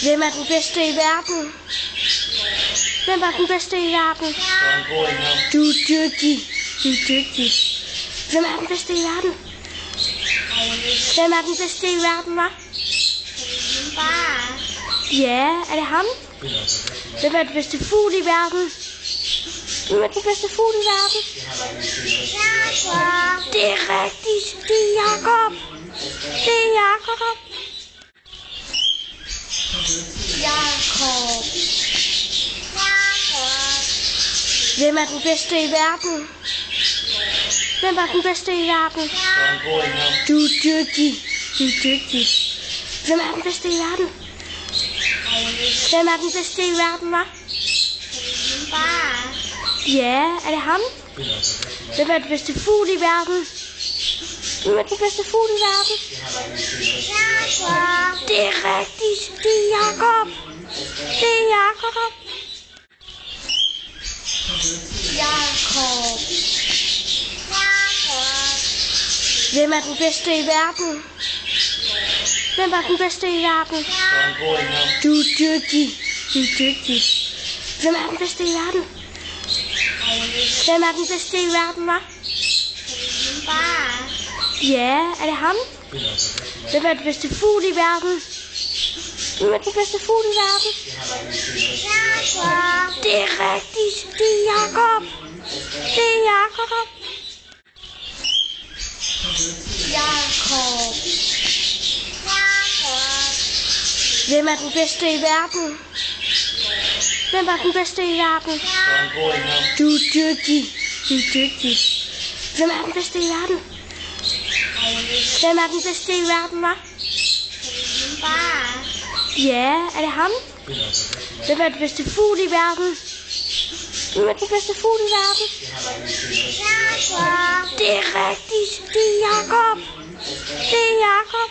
Hvem er den bedste i verden? Hvem er den bedste i verden? Du er dygtig. Du er dygtig. Hvem er den bedste i verden? Hvem er den bedste i verden, hva'? Ja, er det ham? Hvem er den bedste fugl i verden? Hvem er den bedste fugl i verden? Det er rigtigt. Det er Jakob. Det er Jakob. Jakob. Hvem er den bedste i verden? Hvem er den bedste i verden? Du er dygtig. Du er dygtig. Hvem er den bedste i verden? Hvem er den bedste i verden, hva'? Ja, er det ham? Hvem er den bedste fugl i verden? Hvem er den bedste fugl i verden? Det er rigtigt. Det er Jakob. Det er Jakob. Jakob. Hvem er den bedste i verden? Hvem er den bedste i verden? Du er dygtig. Du er dygtig. Hvem er den bedste i verden? Hvem er den bedste i verden, hva'? Ja, er det ham? Hvem er den bedste fugl i verden? Hvem er den bedste fugl i verden? Det er rigtigt. Det er Jakob. Det er Jakob. Jakob. Hvem er den bedste i verden? Hvem er den bedste i verden? Du er dygtig. Du er dygtig. Hvem er den bedste i verden? Hvem er den bedste i verden, hva'? Ja, er det ham? Hvem er den bedste fugl i verden? Hvem er den bedste fugl i verden? Det er rigtigt. Det er Jakob. Det er Jakob.